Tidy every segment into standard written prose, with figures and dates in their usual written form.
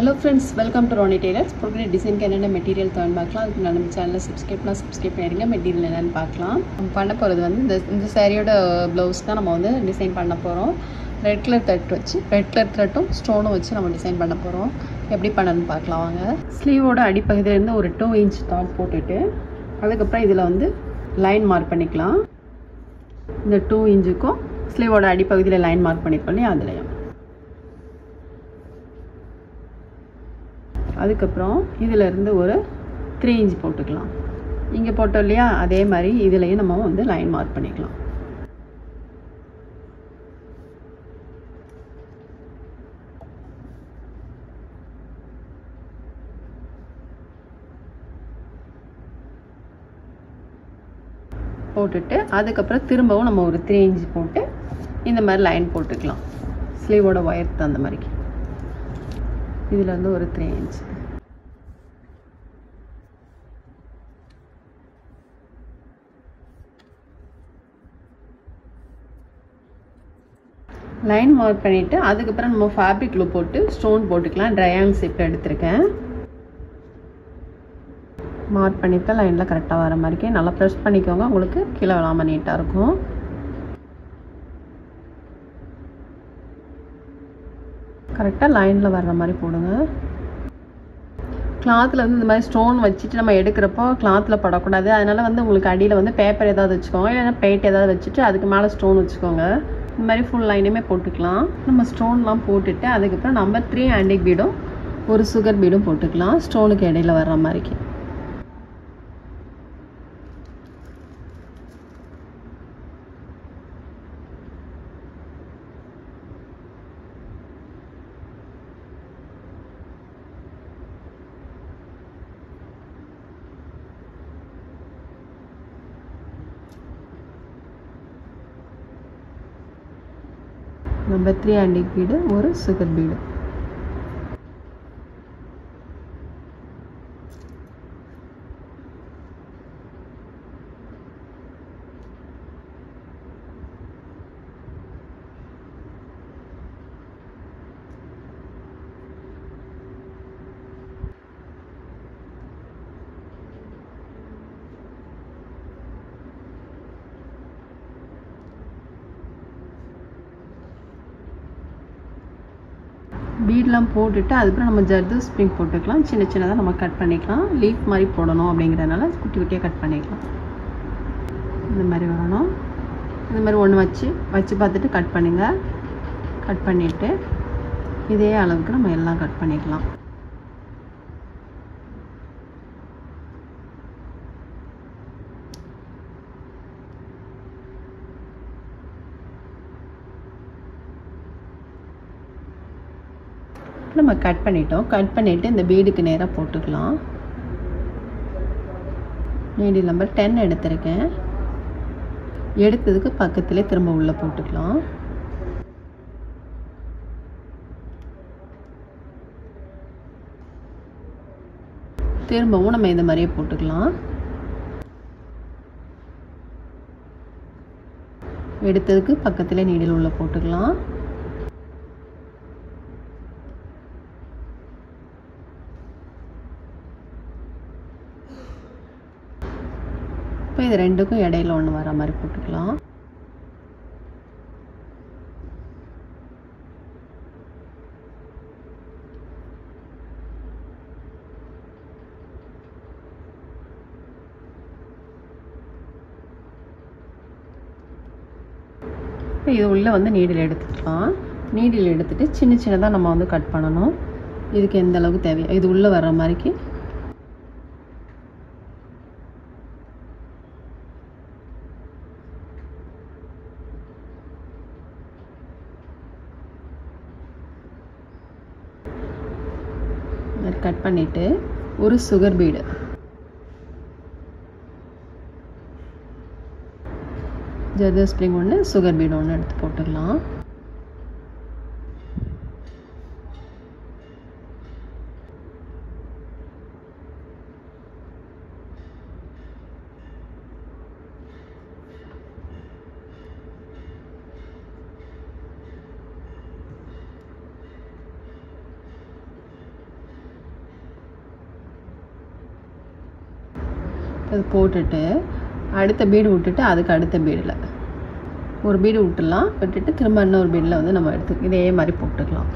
Hello friends, welcome to Ronnie Tailors. Program design என்னென்ன material தேர்ன் பார்க்கலாம். அதுக்கு நம்ம சேனலை சப்ஸ்கிரைப் பண்ணிடுங்க. மெட்டீரியல் என்னென்னு பார்க்கலாம். நம்ம பண்ண போகிறது வந்து இந்த சாரியோட ப்ளவுஸ் தான் நம்ம வந்து டிசைன் பண்ண போகிறோம். ரெட் கலர் த்ரெட்டும் ஸ்டோனும் வச்சு நம்ம டிசைன் பண்ண போகிறோம். எப்படி பண்ணணும்னு பார்க்கலாம் வாங்க. ஸ்லீவோட அடிப்பகுதியிலேருந்து ஒரு 2 inch டாட் போட்டுட்டு அதுக்கப்புறம் இதில் வந்து லைன் மார்க் பண்ணிக்கலாம். இந்த 2 inchக்கும் ஸ்லீவோட அடிப்பகுதியில் லைன் மார்க் பண்ணிக்கொள்ளி அதுலேயும் அதுக்கப்புறம் இதிலிருந்து ஒரு 3 inch போட்டுக்கலாம். இங்கே போட்டோம் இல்லையா, அதே மாதிரி இதுலேயும் நம்ம வந்து லைன் மார்க் பண்ணிக்கலாம். போட்டுட்டு அதுக்கப்புறம் திரும்பவும் நம்ம ஒரு 3 inch போட்டு இந்த மாதிரி லைன் போட்டுக்கலாம். ஸ்லீவோட ஒயருக்கு அந்த மாதிரி இதிலேருந்து ஒரு 3 inch லைன் மார்க் பண்ணிவிட்டு அதுக்கப்புறம் நம்ம ஃபேப்ரிக் க்ளூ போட்டு ஸ்டோன் போட்டுக்கலாம். ட்ரையாங்கிள் ஷேப்பில் எடுத்திருக்கேன். மார்க் பண்ணிவிட்டு லைனில் கரெக்டாக வர மாதிரிக்கே நல்லா ப்ரெஸ் பண்ணிக்கோங்க. உங்களுக்கு கீழே விழாமல் நீட்டாக இருக்கும். கரெக்டாக லைனில் வர்ற மாதிரி போடுங்க. கிளாத்தில் வந்து இந்த மாதிரி ஸ்டோன் வச்சுட்டு நம்ம எடுக்கிறப்போ கிளாத்தில் படக்கூடாது. அதனால் வந்து உங்களுக்கு அடியில் வந்து பேப்பர் ஏதாவது வச்சுக்கோங்க, இல்லைன்னா பெயிண்ட் ஏதாவது வச்சுட்டு அதுக்கு மேலே ஸ்டோன் வச்சுக்கோங்க. இந்த மாதிரி ஃபுல் லைனுமே போட்டுக்கலாம். நம்ம ஸ்டோன்லாம் போட்டுட்டு அதுக்கப்புறம் நம்பர் 3 ஆன்டிக் பீடும் ஒரு சுகர் பீடும் போட்டுக்கலாம். ஸ்டோனுக்கு இடையில வர்ற மாதிரிக்கு நம்பர் 3 ஆன்டிக் பீடு ஒரு சுகர் பீடு. பீட்லாம் போட்டுட்டு அதுக்கப்புறம் நம்ம ஜர்தோ ஸ்ப்ரிங் போட்டுக்கலாம். சின்ன சின்னதாக நம்ம கட் பண்ணிக்கலாம். லீஃப் மாதிரி போடணும் அப்படிங்கிறதுனால குட்டி குட்டியாக கட் பண்ணிக்கலாம். இந்த மாதிரி வரணும். இந்த மாதிரி ஒன்று வச்சு பார்த்துட்டு கட் பண்ணுங்கள். கட் பண்ணிவிட்டு இதே அளவுக்கு நம்ம எல்லாம் கட் பண்ணிக்கலாம். நம்ம கட் பண்ணிவிட்டு இந்த பீடுக்கு நேராக போட்டுக்கலாம். நீடில் நம்பர் 10 எடுத்திருக்கேன். எடுத்ததுக்கு பக்கத்திலே திரும்ப உள்ளே போட்டுக்கலாம். திரும்பவும் நம்ம இந்த மாதிரியே போட்டுக்கலாம். எடுத்ததுக்கு பக்கத்திலே நீடில் உள்ளே போட்டுக்கலாம். இப்போ இது ரெண்டுக்கும் இடையில ஒன்று வர மாதிரி போட்டுக்கலாம். இப்போ இது உள்ளே வந்து நீடில் எடுத்துக்கலாம். நீடில் எடுத்துட்டு சின்ன சின்னதாக நம்ம வந்து கட் பண்ணணும். இதுக்கு எந்த அளவுக்கு தேவையோ இது உள்ளே வர்ற மாதிரிக்கு கட் பண்ணிவிட்டு ஒரு சுகர் பீடு ஜர்தோ ஸ்ப்ரிங் ஒன்று சுகர் பீடு ஒன்று எடுத்து போட்டுக்கலாம். அது போட்டுட்டு அடுத்த பீடு விட்டுட்டு அதுக்கு அடுத்த பீடில் ஒரு பீடு விட்டுடலாம். விட்டுட்டு திரும்ப இன்னொரு பீடில் வந்து நம்ம எடுத்து இதே மாதிரி போட்டுக்கலாம்.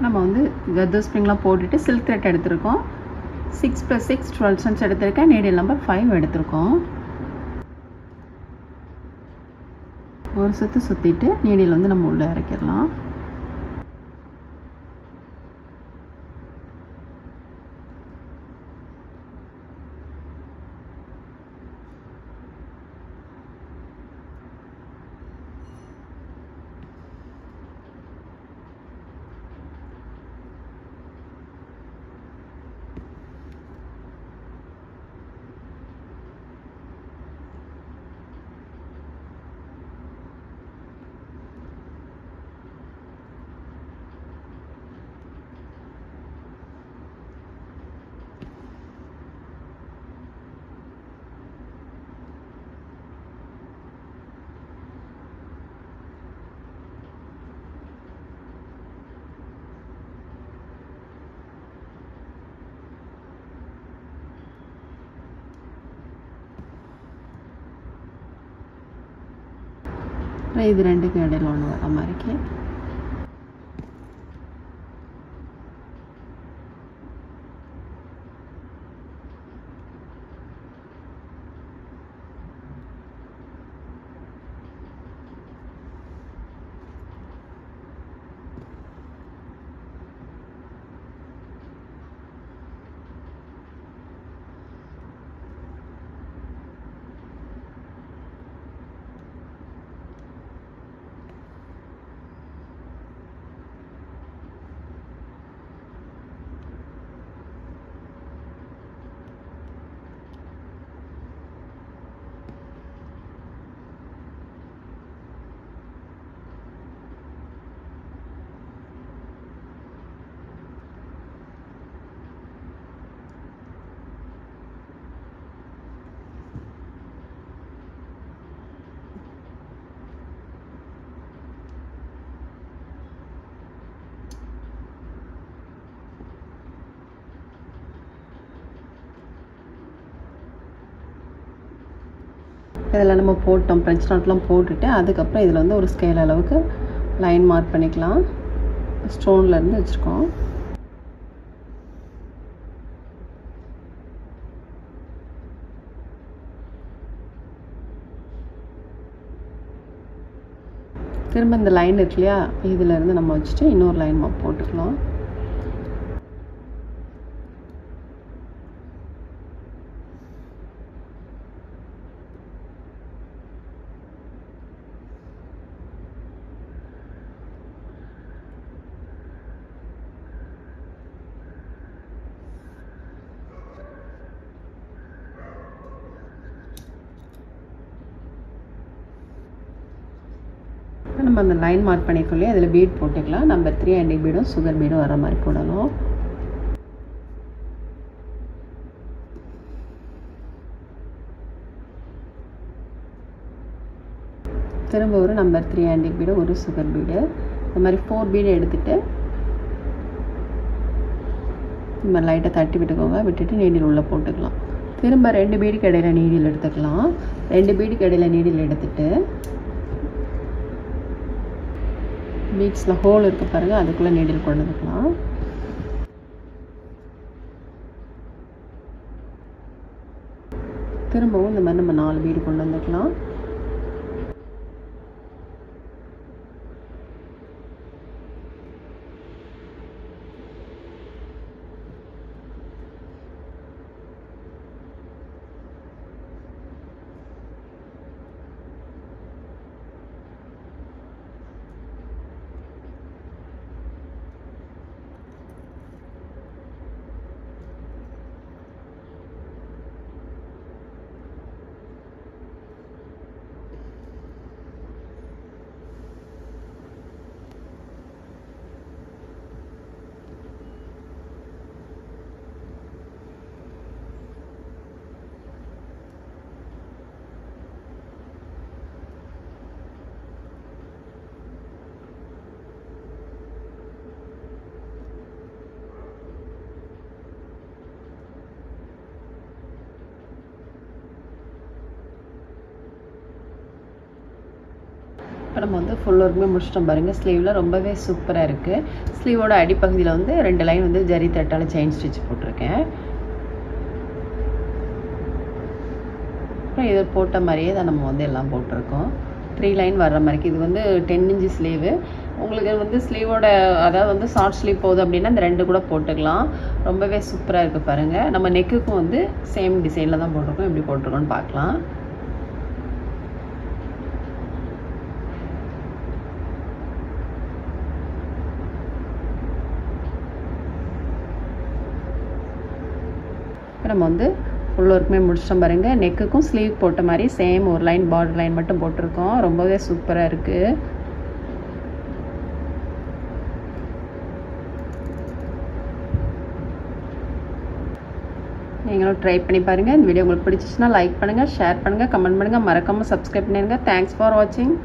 நம்ம வந்து கர்தர் ஸ்ப்ரிங்லாம் போட்டுட்டு சில்க் த்ரெட் எடுத்திருக்கோம். 6 + 6 12 cents எடுத்திருக்கேன். நீடில் நம்பர் 5 எடுத்திருக்கோம். ஒரு சுற்று சுற்றிட்டு நீடில் வந்து நம்ம உள்ளே இறக்கிடலாம். இது ரெண்டுக்கும் இடையில ஒன்று வர மாதிரிக்கு இதில் நம்ம போட்டோம். ஃப்ரெஞ்ச் நாட்லாம் போட்டுட்டு அதுக்கப்புறம் இதில் வந்து ஒரு ஸ்கேல் அளவுக்கு லைன் மார்க் பண்ணிக்கலாம். ஸ்டோன்லேருந்து வச்சுருக்கோம். திரும்ப இந்த லைன் இருக்கு இல்லையா, இதிலேருந்து நம்ம வச்சுட்டு இன்னொரு லைன் போட்டுக்கலாம். நம்ம அந்த லைன் மார்க் பண்ணியிருக்கோம் இல்லையா, அதில் பீட் போட்டுக்கலாம். நம்பர் 3 ஆண்டி பீடும் சுகர் பீடும் வர மாதிரி போடணும். திரும்ப ஒரு நம்பர் 3 ஆண்டி பீடு ஒரு சுகர் பீடு இந்த மாதிரி 4 பீடு எடுத்துகிட்டு இந்த மாதிரி லைட்டாக தட்டி விட்டுக்கோங்க. விட்டுட்டு நீடில் உள்ளே போட்டுக்கலாம். திரும்ப 2 பீடுக்கு இடையில நீடில் எடுத்துக்கலாம். 2 பீடுக்கு இடையில நீடில் எடுத்துகிட்டு பீட்ஸில் ஹோல் இருக்குது பாருங்கள், அதுக்குள்ளே நீடில் கொண்டு வந்துக்கலாம். திரும்பவும் இந்த மாதிரி நம்ம 4 பீடு கொண்டு வந்துக்கலாம். இப்போ நம்ம வந்து ஃபுல் ஒர்க்குமே முடிச்சிட்டோம் பாருங்கள். ஸ்லீவில் ரொம்பவே சூப்பராக இருக்குது. ஸ்லீவோட அடிப்பகுதியில் வந்து 2 லைன் வந்து ஜரி த்ரெட்டால் செயின் ஸ்டிச் போட்டிருக்கேன். அப்புறம் இது போட்ட மாதிரியே தான் நம்ம வந்து எல்லாம் போட்டிருக்கோம். 3 லைன் வர்ற மாதிரிக்கு. இது வந்து 10 இன்ச்சு ஸ்லீவு. உங்களுக்கு வந்து ஸ்லீவோட அதாவது வந்து ஷார்ட் ஸ்லீவ் போகுது அப்படின்னா இந்த 2 கூட போட்டுக்கலாம். ரொம்பவே சூப்பராக இருக்குது பாருங்கள். நம்ம நெக்குக்கும் வந்து சேம் டிசைனில் தான் போட்டிருக்கோம். எப்படி போட்டிருக்கோன்னு பார்க்கலாம். இப்போ நம்ம வந்து ஃபுல் ஒர்க்குமே முடிச்சிட்டோம் பாருங்கள். நெக்குக்கும் ஸ்லீவ் போட்ட மாதிரி சேம் ஒரு லைன் பார்டர் லைன் மட்டும் போட்டிருக்கோம். ரொம்பவே சூப்பராக இருக்குது. நீங்களும் ட்ரை பண்ணி பாருங்கள். இந்த வீடியோ உங்களுக்கு பிடிச்சிச்சுன்னா லைக் பண்ணுங்கள், ஷேர் பண்ணுங்கள், கமெண்ட் பண்ணுங்கள், மறக்காமல் சப்ஸ்கிரைப் பண்ணிடுங்க. தேங்க்ஸ் ஃபார் வாட்சிங்.